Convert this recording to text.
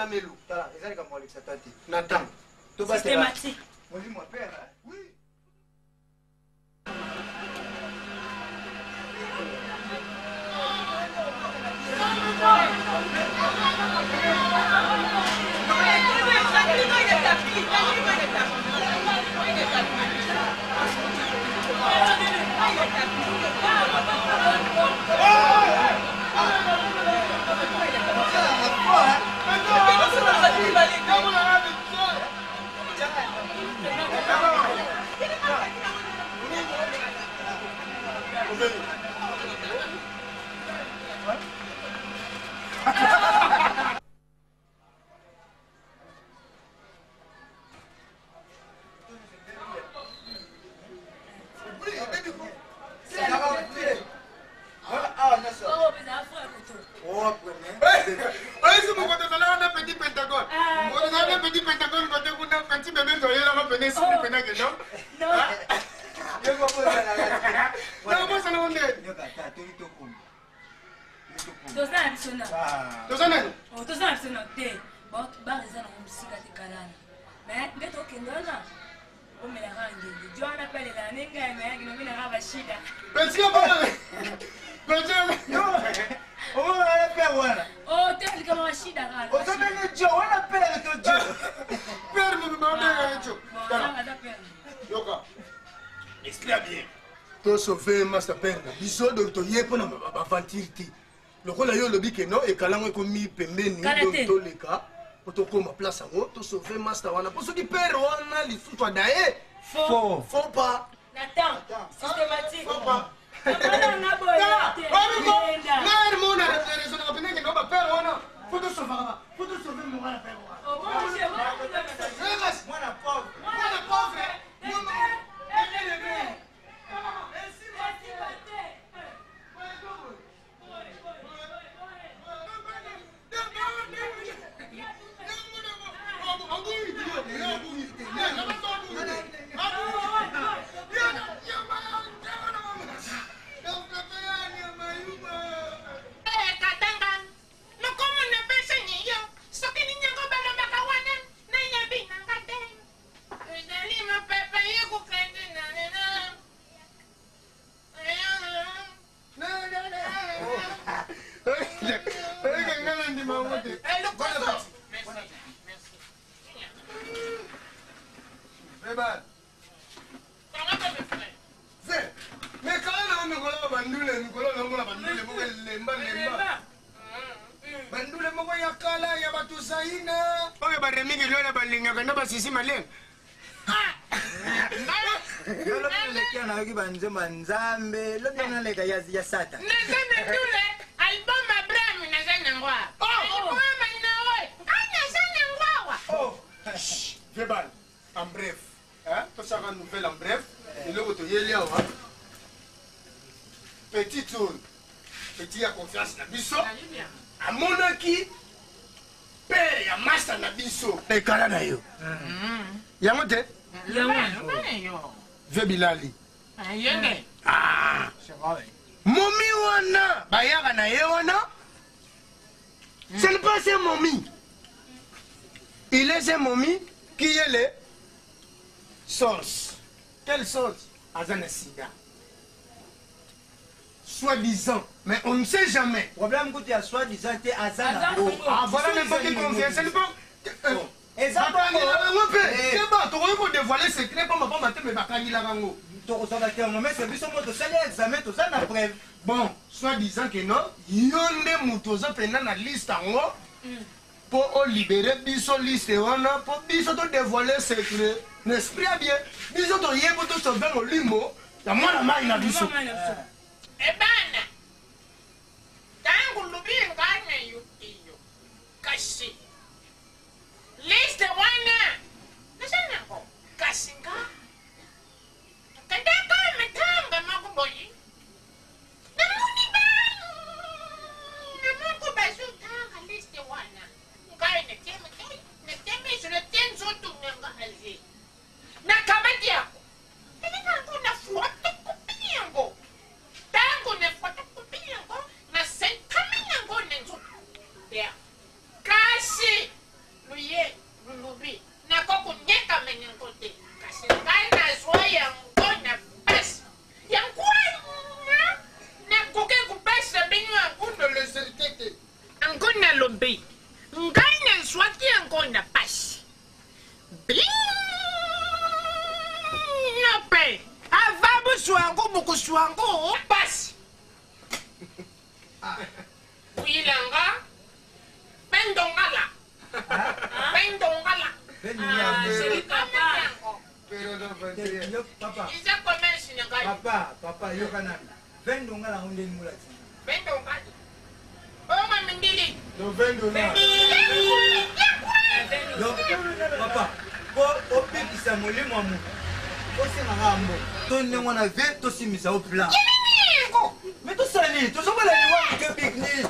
na melo. Tala, ezali ka mwali satati. Nathan. Systématique. Moi mon père, oui. Sauver Master Perna. Biso docteur yepo na aventure ti. Lokola yo lobi ke no e kalango ko mi pembeni docteur leka. Poto ko ma place ngo to sauver Master wana. Poso di père wana li futwa dae. Faux pas. Nathan, systématique. Faux pas. Voilà na boya. Mère mon a raison na pene ke no ba père wana. Poto sauver mon wana père wana. Oh mon Dieu, Moi la pauvre. Nzambe lo bien le kaya ya sata nazana dule album Abraham nazana ngwa mama inawe nazana ngwa oh verbal en bref hein to ça va nouvelle en bref et le to yeli awa petit tour petit a confiance na biso a monaki père ya master na biso e kala na yo yango te yo vebilali ayenge Momi wana bayaka na ye wana. Ce n'est pas un momi. Il est un momi qui est le source. Quelle source? Azana Sida. Soi-disant. Mais on ne sait jamais. Problème que tu as soi-disant t'es Azana. Ah voilà n'importe qui confie. Ce n'est pas. Exactement. Tu peux dévoiler ce secret pour ma femme mais bakani la rango. Mais c'est juste moi de saler examen tout ça na preuve. Bon, soi-disant que non, yonde mutoza pena na liste ango pour libérer biso liste wana pour biso to dévoiler secret. N'est-ce pas bien? Biso to yebo to sauver mo limo, ya mwana mai na biso. ebana tangu lubingana iyo kashi liste wana nasana ko kasinga kadaka metanga makuboyi namuni ba namuko bazutanga liste wana ngai ne teme sur le tenzo tunanga alzi na kabati yako nini na foto kupingo tangu ne foto kupingo na senkamina ngo nenzo ya kashi Chéri papa. Yo papa. Isa commerce na ngai. Papa yo kanani. Vendo ngala hunde ni mulati. Vendo ngai. Oh mami ndili. No vendo na. Yo papa. Ko opikisa molimo amu. Ko singa ngambo. Tonne ngwana ve to simisa au plan. Mais tout ça ni, tout ça va la loi que pique ni.